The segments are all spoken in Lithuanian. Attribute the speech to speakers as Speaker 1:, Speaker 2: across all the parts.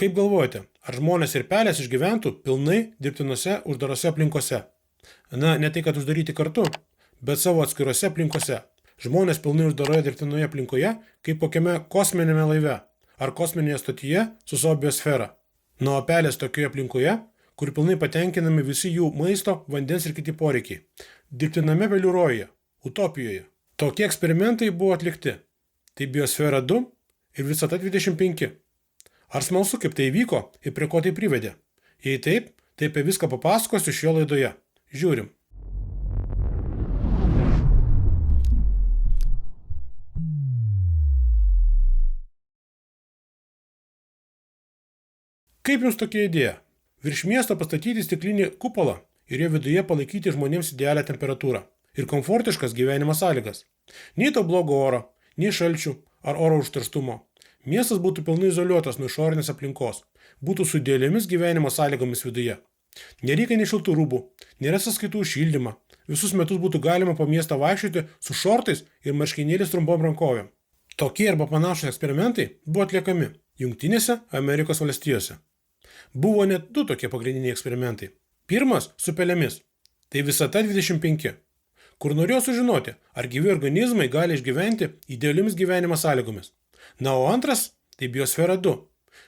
Speaker 1: Kaip galvojate, ar žmonės ir pelės išgyventų pilnai dirbtinose uždarose aplinkose? Na, ne tai, kad uždaryti kartu, bet savo atskirose aplinkose. Žmonės pilnai uždaroje dirbtinoje aplinkoje, kaip kokiame kosminėme laive ar kosminėje stotyje su savo biosfera. Na, o pelės tokioje aplinkoje, kur pilnai patenkinami visi jų maisto, vandens ir kiti poreikiai. Dirbtiname pelių rojuje, utopijoje. Tokie eksperimentai buvo atlikti. Tai Biosfera 2 ir Visata 25. Ar smalsu, kaip tai įvyko ir prie ko tai privedė? Jei taip, tai apie viską papasakosiu šioje laidoje. Žiūrim. Kaip jums tokia idėja? Virš miesto pastatyti stiklinį kupolą ir jo viduje palaikyti žmonėms idealią temperatūrą ir komfortiškas gyvenimo sąlygas. Nei to blogo oro, nei šalčių ar oro užterštumo. Miestas būtų pilnai izoliuotas nuo išorinės aplinkos, būtų su idealiomis gyvenimo sąlygomis viduje. Nereikia nei šiltų rūbų, nėra sąskaitų už šildymą, visus metus būtų galima po miestą vaikščioti su šortais ir marškinėliais trumpom rankovėm. Tokie arba panašūs eksperimentai buvo atliekami Jungtinėse Amerikos valstijose. Buvo net 2 tokie pagrindiniai eksperimentai. Pirmas su pelėmis, tai Visata 25, kur norėjo sužinoti, ar gyvi organizmai gali išgyventi idealiomis gyvenimo sąlygomis. Na, o antras tai Biosfera 2.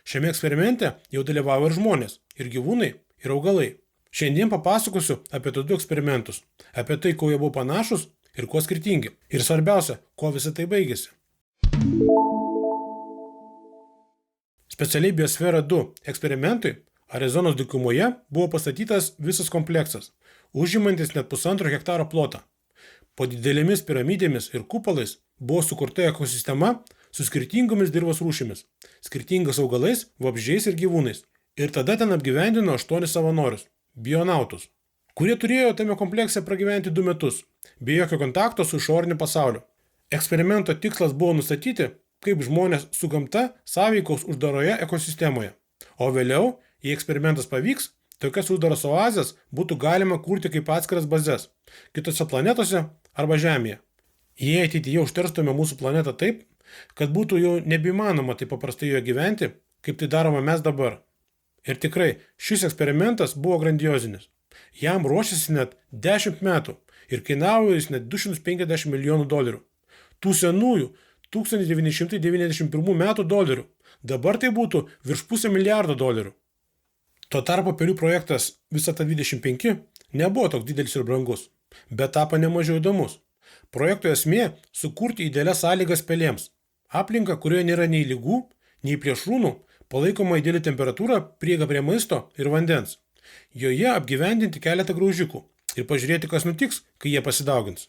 Speaker 1: Šiame eksperimente jau dalyvavo ir žmonės, ir gyvūnai, ir augalai. Šiandien papasakosiu apie tos 2 eksperimentus, apie tai, kuo jie buvo panašus ir kuo skirtingi. Ir svarbiausia, kuo visa tai baigėsi. Specialiai Biosfera 2 eksperimentui Arizonos dykumoje buvo pastatytas visas kompleksas, užimantis net 1,5 hektaro plotą. Po didelėmis piramidėmis ir kupolais buvo sukurta ekosistema su skirtingomis dirvos rūšimis, skirtingais augalais, vabzdžiais ir gyvūnais. Ir tada ten apgyvendino 8 savanorius, bionautus, kurie turėjo tame komplekse pragyventi 2 metus, be jokio kontakto su išoriniu pasauliu. Eksperimento tikslas buvo nustatyti, kaip žmonės su gamta sąveikaus uždaroje ekosistemoje. O vėliau, jei eksperimentas pavyks, tokias uždaras oazes būtų galima kurti kaip atskiras bazes, kitose planetose arba Žemėje. Jei ateityje užterstume mūsų planetą taip, kad būtų jau nebeįmanoma taip paprastai joje gyventi, kaip tai darome mes dabar. Ir tikrai, šis eksperimentas buvo grandiozinis. Jam ruošėsi net 10 metų ir kainavo jis net $250 milijonų. Tų senųjų 1991 metų dolerių. Dabar tai būtų virš $500 milijardo. Tuo tarpu pelių projektas Visata 25 nebuvo toks didelis ir brangus, bet tapo nemažiau įdomus. Projekto esmė – sukurti idealias sąlygas pelėms. Aplinka, kurioje nėra nei ligų, nei plėšrūnų, palaikoma ideali temperatūra, prieiga prie maisto ir vandens. Joje apgyvendinti keletą graužikų ir pažiūrėti, kas nutiks, kai jie pasidaugins.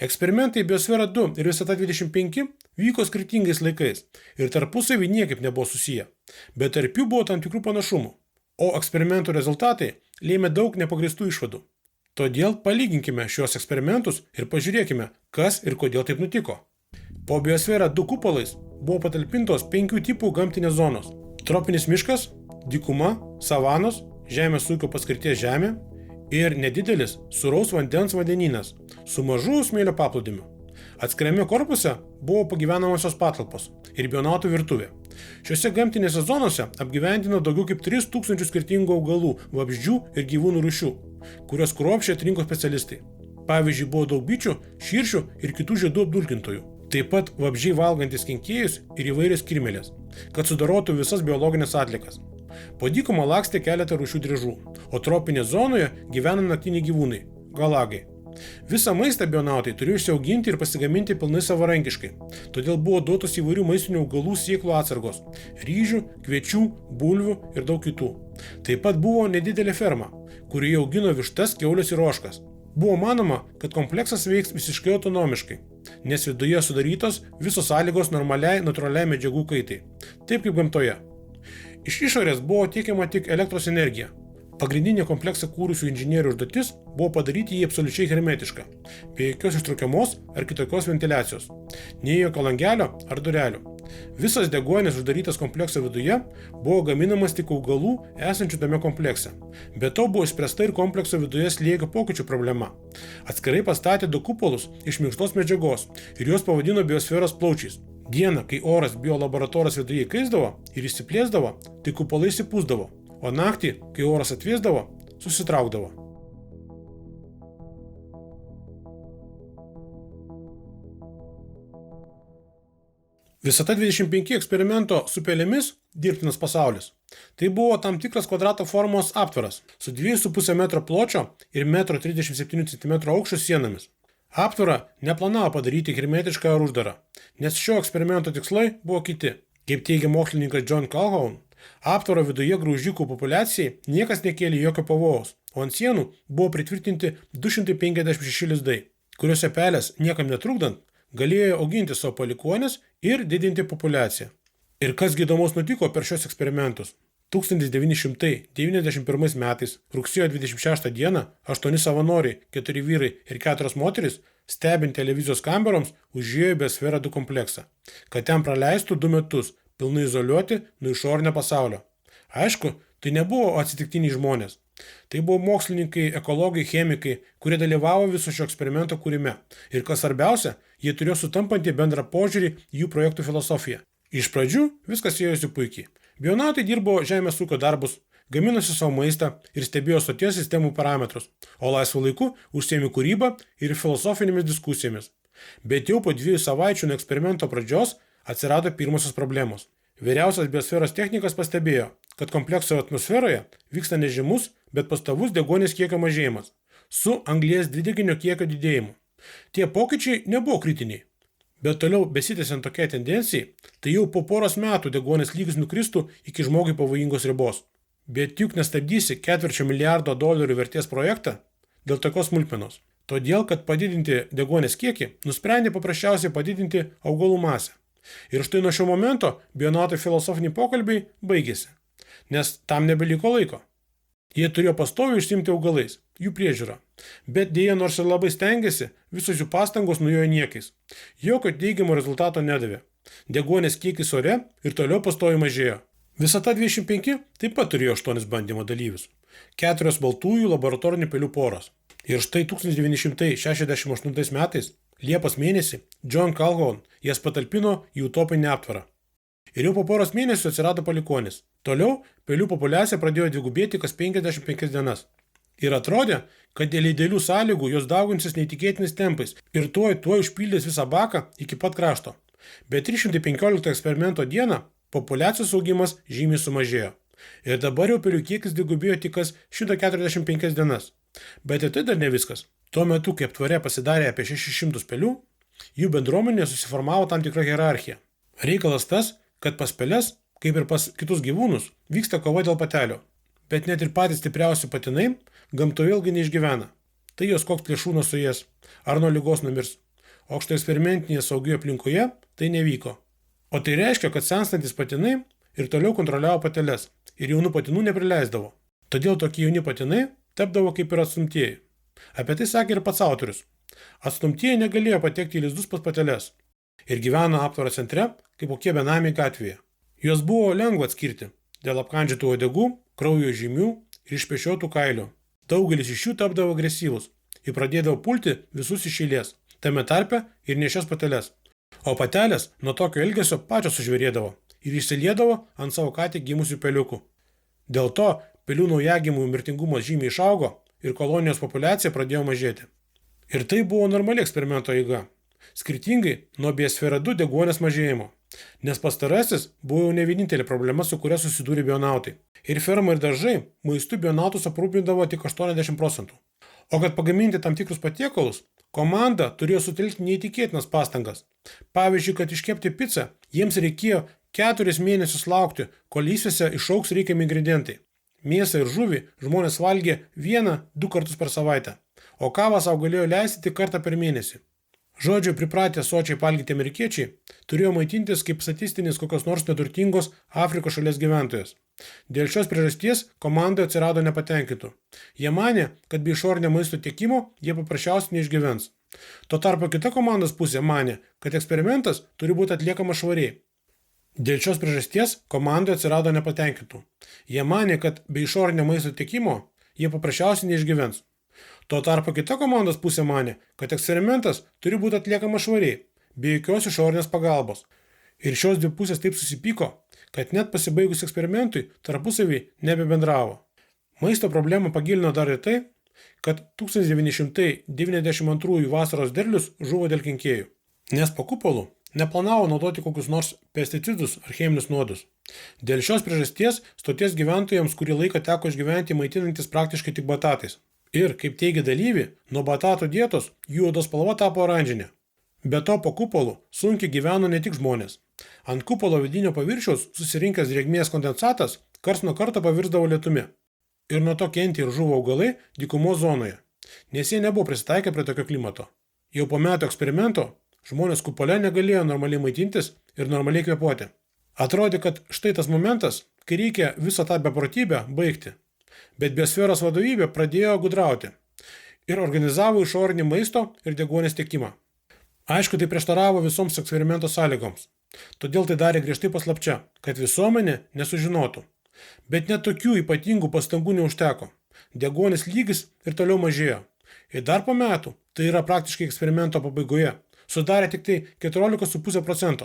Speaker 1: Eksperimentai Biosfera 2 ir Visata 25 vyko skirtingais laikais ir tarpusavy niekaip nebuvo susiję, bet tarp jų buvo tam tikrų panašumų. O eksperimentų rezultatai lėmė daug nepagristų išvadų. Todėl palyginkime šios eksperimentus ir pažiūrėkime, kas ir kodėl taip nutiko. Po Biosfera 2 kupolais buvo patalpintos 5 tipų gamtinės zonos. Tropinis miškas, dykuma, savanos, žemės ūkio paskirties žemė ir nedidelis sūraus vandens vandenynas su mažu smėlio paplūdimiu. Atskiriame korpuse buvo pagyvenamosios patalpos ir bionautų virtuvė. Šiuose gamtinėse zonose apgyvendino daugiau kaip 3000 skirtingų augalų, vabzdžių ir gyvūnų rūšių, kurios kruopščiai atrinko specialistai. Pavyzdžiui, buvo daug bičių, širšių ir kitų žiedų apdulkintojų. Taip pat vabzdžiai valgantis kenkėjus ir įvairios kirmėlės, kad sudarotų visas biologinės atlikas. Po dykumą lakstė keletą rūšių driežų, o tropinėje zonoje gyvena naktiniai gyvūnai – galagai. Visą maistą bionautai turėjo išsiauginti ir pasigaminti pilnai savarankiškai, todėl buvo duotos įvairių maistinių augalų sėklų atsargos – ryžių, kviečių, bulvių ir daug kitų. Taip pat buvo nedidelė ferma, kurioje augino vištas, kiaules ir ožkas. Buvo manoma, kad kompleksas veiks visiškai autonomiškai, nes viduje sudarytos visos sąlygos normaliai natūraliai medžiagų kaitai, taip kaip gamtoje. Iš išorės buvo tiekiama tik elektros energija. Pagrindinė kompleksą kūrusių inžinierių užduotis buvo padaryti jį absoliučiai hermetišką, be jokios ištraukiamos ar kitokios ventiliacijos, nei jokio langelio ar durelių. Visas deguonis uždarytas komplekso viduje buvo gaminamas tik augalų esančių tame komplekse. Be to buvo išspręsta ir komplekso viduje slėgio pokyčių problema. Atskirai pastatė 2 kupolus iš minkštos medžiagos ir juos pavadino biosferos plaučiais. Dieną, kai oras biolaboratorijos viduje įkaisdavo ir išsiplėsdavo, tai kupolai įsipūsdavo, o naktį, kai oras atvėsdavo, susitraukdavo. Visata 25 eksperimento su pelėmis dirbtinas pasaulis. Tai buvo tam tikras kvadrato formos aptvaras su 2,5 metro pločio ir 1,37 cm aukščio sienomis. Aptvarą neplanavo padaryti hermetišką ar uždarą, nes šio eksperimento tikslai buvo kiti. Kaip teigia mokslininkas John Calhoun, aptvaro viduje graužikų populiacijai niekas nekėlė jokio pavojaus, o ant sienų buvo pritvirtinti 256 lizdai, kuriuose pelės niekam netrukdant galėjo auginti savo palikuonis ir didinti populiaciją. Ir kas įdomaus nutiko per šios eksperimentus? 1991 metais, rugsėjo 26 dieną, 8 savanoriai, 4 vyrai ir 4 moterys, stebint televizijos kameroms, užėjo į Biosfera 2 kompleksą, kad ten praleistų 2 metus, pilnai izoliuoti nuo išorinio pasaulio. Aišku, tai nebuvo atsitiktiniai žmonės. Tai buvo mokslininkai, ekologai, chemikai, kurie dalyvavo viso šio eksperimento kūrime. Ir kas svarbiausia, jie turėjo sutampantį bendrą požiūrį į jų projektų filosofiją. Iš pradžių viskas ėjosi puikiai. Bionautai dirbo žemės ūkio darbus, gaminosi savo maistą ir stebėjo stoties sistemų parametrus, o laisvu laiku užsiėmė kūrybą ir filosofinėmis diskusijomis. Bet jau po 2 savaičių nuo eksperimento pradžios atsirado pirmosios problemos. Vyriausias biosferos technikas pastebėjo, kad komplekso atmosferoje vyksta nežymus, bet pastovus deguonies kiekio mažėjimas su anglies dvideginio kiekio didėjimu. Tie pokyčiai nebuvo kritiniai, bet toliau besitęsiant tokiai tendencijai, tai jau po poros metų deguonies lygis nukristų iki žmogui pavojingos ribos. Bet juk nestabdysi $250 milijardo vertės projektą dėl tokios smulkmenos. Todėl, kad padidinti deguonies kiekį, nusprendė paprasčiausiai padidinti augalų masę. Ir štai nuo šio momento bionautų filosofiniai pokalbiai baigėsi, nes tam nebeliko laiko. Jie turėjo pastoviai užsiimti augalais, jų priežiūrą, bet dėja nors ir labai stengiasi, visos jų pastangos nuėjo niekais. Jokio teigiamo rezultato nedavė. Deguonies kiekis ore ir toliau pastoviai mažėjo. Visata 25 taip pat turėjo 8 bandymo dalyvius, 4 baltųjų laboratorinių pelių poros. Ir štai 1968 metais, Liepos mėnesį, John Calhoun jas patalpino į utopinį aptvarą. Ir jau po poros mėnesių atsirado palikuonis. Toliau pelių populiacija pradėjo dvigubėti kas 55 dienas. Ir atrodė, kad dėl idealių sąlygų jos dauginsis neįtikėtinais tempais ir tuoj užpildys visą baką iki pat krašto. Bet 315 eksperimento dieną populiacijos augimas žymiai sumažėjo. Ir dabar jau pelių kiekis dvigubėjo tik kas 145 dienas. Bet ir tai dar ne viskas. Tuo metu, kai aptvare pasidarė apie 600 pelių, jų bendruomenė susiformavo tam tikrą hierarchiją. Reikalas tas, kad pas peles, kaip ir pas kitus gyvūnus, vyksta kova dėl patelio. Bet net ir patys stipriausi patinai gamtoje ilgai neišgyvena. Tai jos koks plėšrūnas suės, ar nuo ligos numirs. O štai eksperimentinėje saugioje aplinkoje tai nevyko. O tai reiškia, kad senstantis patinai ir toliau kontroliavo pateles ir jaunų patinų neprileisdavo. Todėl tokie jauni patinai tapdavo kaip ir atstumtieji. Apie tai sakė ir pats autorius. Atstumtieji negalėjo patekti į lizdus pas pateles ir gyveno aptvaro centre kaip kokie benamiai gatvėje. Juos buvo lengva atskirti dėl apkandžiotų uodegų, kraujo žymių ir išpešiotų kailių. Daugelis iš jų tapdavo agresyvus ir pradėdavo pulti visus iš eilės, tame tarpe ir nešias pateles. O patelės nuo tokio elgesio pačios sužvėrėdavo ir išsiliedavo ant savo ką tik gimusių peliukų. Dėl to pelių naujagimių mirtingumas žymiai išaugo ir kolonijos populiacija pradėjo mažėti. Ir tai buvo normali eksperimento eiga, skirtingai nuo Biosfera 2 deguonies mažėjimo, nes pastarasis buvo jau ne vienintelė problema, su kuria susidūrė bionautai. Ir ferma ir daržai maistu bionautus aprūpindavo tik 80%. O kad pagaminti tam tikrus patiekalus, komanda turėjo sutelkti neįtikėtinas pastangas. Pavyzdžiui, kad iškepti picą, jiems reikėjo 4 mėnesius laukti, kol lysvėse išaugs reikiami ingredientai. Mėsą ir žuvį žmonės valgė 1-2 kartus per savaitę, o kavą savo galėjo leisti tik kartą per mėnesį. Žodžiu, pripratę sočiai valgyti amerikiečiai turėjo maitintis kaip statistinis kokios nors neturtingos Afrikos šalies gyventojas. Dėl šios priežasties komandoje atsirado nepatenkintų. Jie manė, kad be išorinio maisto tiekimo jie paprasčiausiai neišgyvens. Tuo tarpu kita komandos pusė manė, kad eksperimentas turi būti atliekamas švariai. Dėl šios priežasties komandoje atsirado nepatenkintų. Jie manė, kad be išorinio maisto tiekimo jie paprasčiausiai neišgyvens. Tuo tarpu kita komandos pusė manė, kad eksperimentas turi būti atliekamas švariai, be jokios išorinės pagalbos. Ir šios dvi pusės taip susipyko, kad net pasibaigus eksperimentui tarpusavį nebebendravo. Maisto problemą pagilino dar ir tai, kad 1992 vasaros derlius žuvo dėl kenkėjų, nes po kupolu neplanavo naudoti kokius nors pesticidus ar cheminius nuodus. Dėl šios priežasties stoties gyventojams kurį laiką teko išgyventi maitinantis praktiškai tik batatais. Ir, kaip teigia dalyviai, nuo batatų dietos jų odos spalva tapo oranžinė. Be to po kupolu sunkiai gyveno ne tik žmonės. Ant kupolo vidinio paviršiaus susirinkęs drėgmės kondensatas karts nuo karto pavirsdavo lietumi. Ir nuo to kentė ir žuvo augalai dykumos zonoje, nes jie nebuvo prisitaikę prie tokio klimato. Jau po metų eksperimento žmonės kupole negalėjo normaliai maitintis ir normaliai kvėpuoti. Atrodė, kad štai tas momentas, kai reikia visą tą beprotybę baigti. Bet biosferos vadovybė pradėjo gudrauti ir organizavo išorinį maisto ir deguonies tiekimą. Aišku, tai prieštaravo visoms eksperimento sąlygoms. Todėl tai darė griežtai paslapčia, kad visuomenė nesužinotų. Bet net tokių ypatingų pastangų neužteko. Deguonis lygis ir toliau mažėjo. Ir dar po metų, tai yra praktiškai eksperimento pabaigoje, sudarė tik tai 14,5%.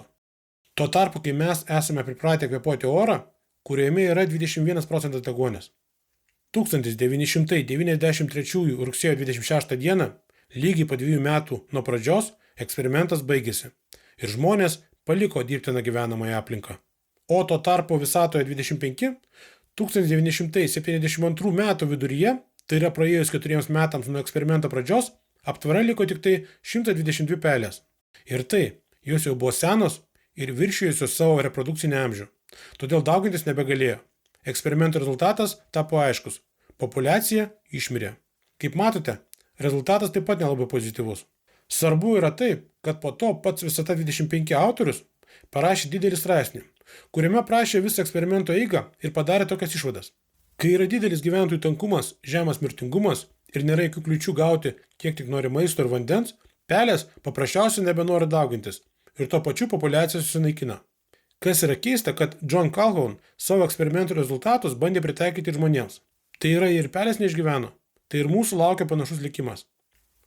Speaker 1: Tuo tarpu, kai mes esame pripratę kvėpuoti orą, kuriame yra 21% deguonies. 1993 rugsėjo 26 dieną, lygiai po 2 metų nuo pradžios, eksperimentas baigėsi ir žmonės paliko dirbtiną gyvenamąją aplinką. O tuo tarpu visatoje 25, 1972 metų viduryje, tai yra praėjus 4 metams nuo eksperimento pradžios, aptvare liko tik tai 122 pelės. Ir tai, jos jau buvo senos ir viršijusios savo reprodukcinį amžių. Todėl daugintis nebegalėjo. Eksperimento rezultatas tapo aiškus. Populiacija išmirė. Kaip matote, rezultatas taip pat nelabai pozityvus. Svarbu yra tai, kad po to pats Visata 25 autorius parašė didelį straipsnį, kuriame prašė visą eksperimento eigą ir padarė tokias išvadas. Kai yra didelis gyventojų tankumas, žemas mirtingumas ir nėra jokių kliūčių gauti kiek tik nori maisto ir vandens, pelės paprasčiausiai nebenori daugintis ir tuo pačiu populiacija susinaikina. Kas yra keista, kad John Calhoun savo eksperimentų rezultatus bandė pritaikyti ir žmonėms. Tai yra ir pelės neišgyveno, tai ir mūsų laukia panašus likimas.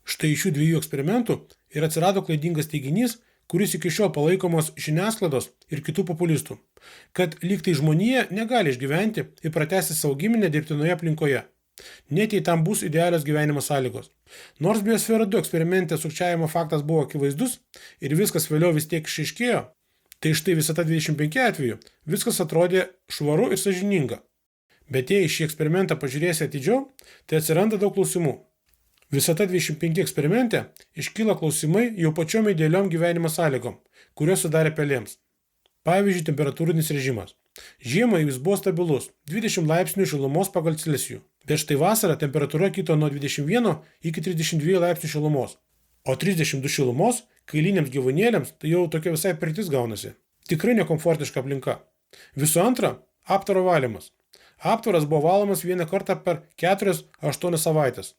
Speaker 1: Štai iš šių 2 eksperimentų ir atsirado klaidingas teiginys, kuris iki šiol palaikomos žiniasklaidos ir kitų populistų, kad lyg tai žmonija negali išgyventi ir pratęsti savo giminę dirbtinoje aplinkoje, net jei tam bus idealios gyvenimo sąlygos. Nors Biosfera 2 eksperimente sukčiavimo faktas buvo akivaizdus ir viskas vėliau vis tiek išaiškėjo, tai štai Visata 25 atveju viskas atrodė švaru ir sąžininga. Bet jei šį eksperimentą pažiūrėsi atidžiau, tai atsiranda daug klausimų. Visata 25 eksperimente iškyla klausimai jau pačiom idealiom gyvenimo sąlygom, kurios sudarė pelėms. Pavyzdžiui, temperatūrinis režimas. Žiemą jis buvo stabilus – 20 laipsnių šilumos pagal Celsijų. Bet štai vasarą temperatūra kito nuo 21 iki 32 laipsnių šilumos. O 32 šilumos kailiniams gyvūnėliams tai jau tokia visai pirtis gaunasi. Tikrai nekomfortiška aplinka. Visų antra – aptvaro valymas. Aptvaras buvo valomas vieną kartą per 4-8 savaitės.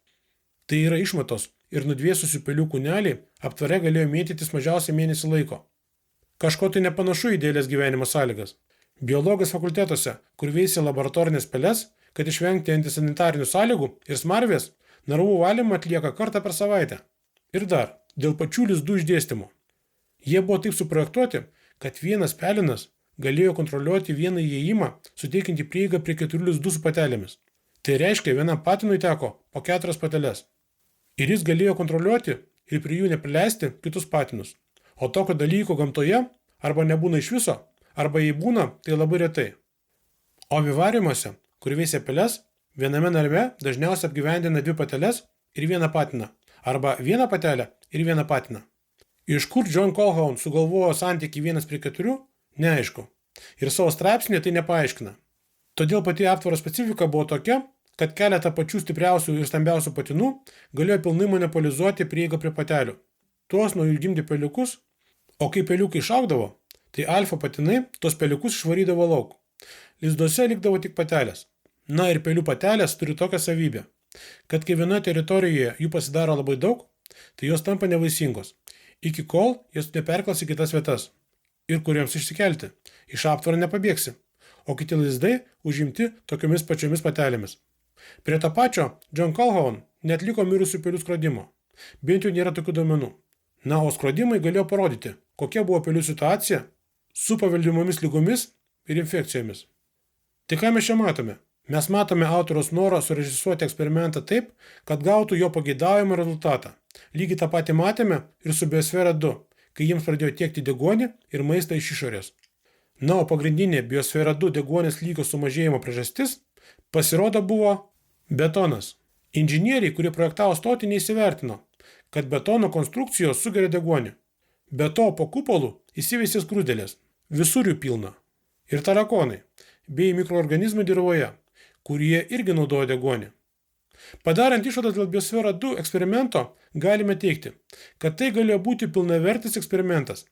Speaker 1: Tai yra išmatos ir nudvėsusių pelių kūneliai aptvare galėjo mėtytis mažiausiai mėnesį laiko. Kažko tai nepanašu į idealias gyvenimo sąlygas. Biologijos fakultetuose, kur veisė laboratorinės peles, kad išvengti antisanitarinių sąlygų ir smarvės, narvų valymą atlieka kartą per savaitę. Ir dar, dėl pačių lizdų išdėstymo. Jie buvo taip suprojektuoti, kad vienas pelinas galėjo kontroliuoti vieną įėjimą, suteikiantį prieigą prie 4 lizdų su patelėmis. Tai reiškia, vienam patinui teko po 4 pateles. Ir jis galėjo kontroliuoti ir prie jų neprileisti kitus patinus. O tokio dalyko gamtoje arba nebūna iš viso, arba jei būna, tai labai retai. O vivariumuose, kur veisia peles, viename narve dažniausiai apgyvendina 2 pateles ir 1 patiną, arba 1 patelę ir 1 patiną. Iš kur John Calhoun sugalvojo santykį 1:4, neaišku. Ir savo straipsnėje tai nepaaiškina. Todėl pati aptvaro specifika buvo tokia, kad keletą pačių stipriausių ir stambiausių patinų galėjo pilnai monopolizuoti prieigą prie patelių. Tuos naujų gimdė peliukus, o kai peliukai išaugdavo, tai alfa patinai tuos peliukus išvarydavo lauk. Lizduose likdavo tik patelės. Na ir pelių patelės turi tokią savybę, kad kai vienoje teritorijoje jų pasidaro labai daug, tai jos tampa nevaisingos, iki kol jos neperkels į kitas vietas. Ir kuriems išsikelti, iš aptvaro nepabėgsi, o kiti lizdai užimti tokiomis pačiomis patelėmis. Prie to pačio John Calhoun netliko mirusių pelių skrodimo, bent jau nėra tokių duomenų. Na, o skrodimai galėjo parodyti, kokia buvo pelių situacija su paveldimomis lygomis ir infekcijomis. Tai ką mes čia matome? Mes matome autoriaus norą surežisuoti eksperimentą taip, kad gautų jo pageidaujamą rezultatą. Lygiai tą patį matėme ir su Biosfera 2, kai jiems pradėjo tiekti deguonį ir maistą iš išorės. Na, o pagrindinė Biosfera 2 deguonės lygio sumažėjimo priežastis pasirodo buvo betonas. Inžinieriai, kurie projektavo stotį, neįsivertino, kad betono konstrukcijos sugeria deguonį. Be to, po kupolu įsiveisė skruzdėlės, visur jų pilna. Ir tarakonai, bei mikroorganizmai dirvoje, kurie irgi naudoja deguonį. Padarant išvadas dėl Biosfera 2 eksperimento, galime teigti, kad tai galėjo būti pilnavertis eksperimentas,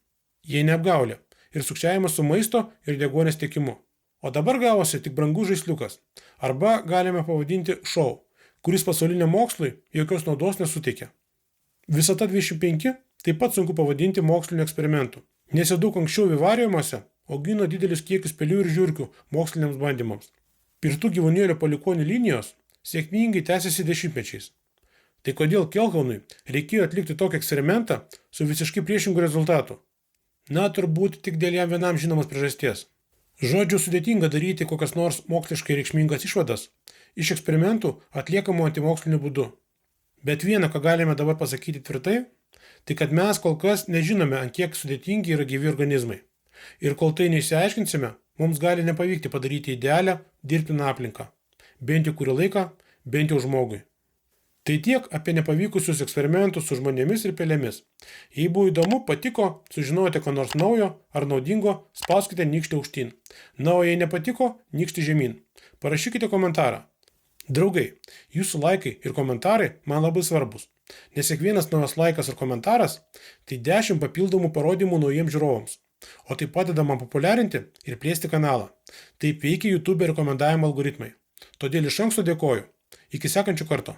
Speaker 1: jei neapgaulė, ir sukčiavimas su maisto ir deguonės tiekimu. O dabar gavosi tik brangus žaisliukas, arba galime pavadinti šou, kuris pasauliniam mokslui jokios naudos nesuteikia. Visata 25 taip pat sunku pavadinti moksliniu eksperimentu, nes jau daug anksčiau vivariumuose augino didelius kiekius pelių ir žiurkių moksliniams bandymams. Pirtų gyvūnėlių palikuonių linijos sėkmingai tęsiasi dešimtmečiais. Tai kodėl Kelhaunui reikėjo atlikti tokį eksperimentą su visiškai priešingų rezultatų? Na, turbūt tik dėl jam vienam žinomos priežasties. Žodžiu, sudėtinga daryti kokias nors moksliškai reikšmingas išvadas iš eksperimentų atliekamų antimoksliniu būdu. Bet viena, ką galime dabar pasakyti tvirtai, tai kad mes kol kas nežinome, ant kiek sudėtingi yra gyvi organizmai. Ir kol tai neišsiaiškinsime, mums gali nepavykti padaryti idealią dirbtiną aplinką. Bent jau kurį laiką, bent jau žmogui. Tai tiek apie nepavykusius eksperimentus su žmonėmis ir pelėmis. Jei buvo įdomu, patiko, sužinojote ko nors naujo ar naudingo, spauskite nykštį aukštyn. Na, o jei nepatiko, nykštį žemyn. Parašykite komentarą. Draugai, jūsų laikai ir komentarai man labai svarbus, nes kiekvienas naujas laikas ir komentaras tai 10 papildomų parodymų naujiems žiūrovams, o tai padeda man populiarinti ir plėsti kanalą. Taip veikia YouTube rekomendavimo algoritmai. Todėl iš anksto dėkoju. Iki sekančio karto.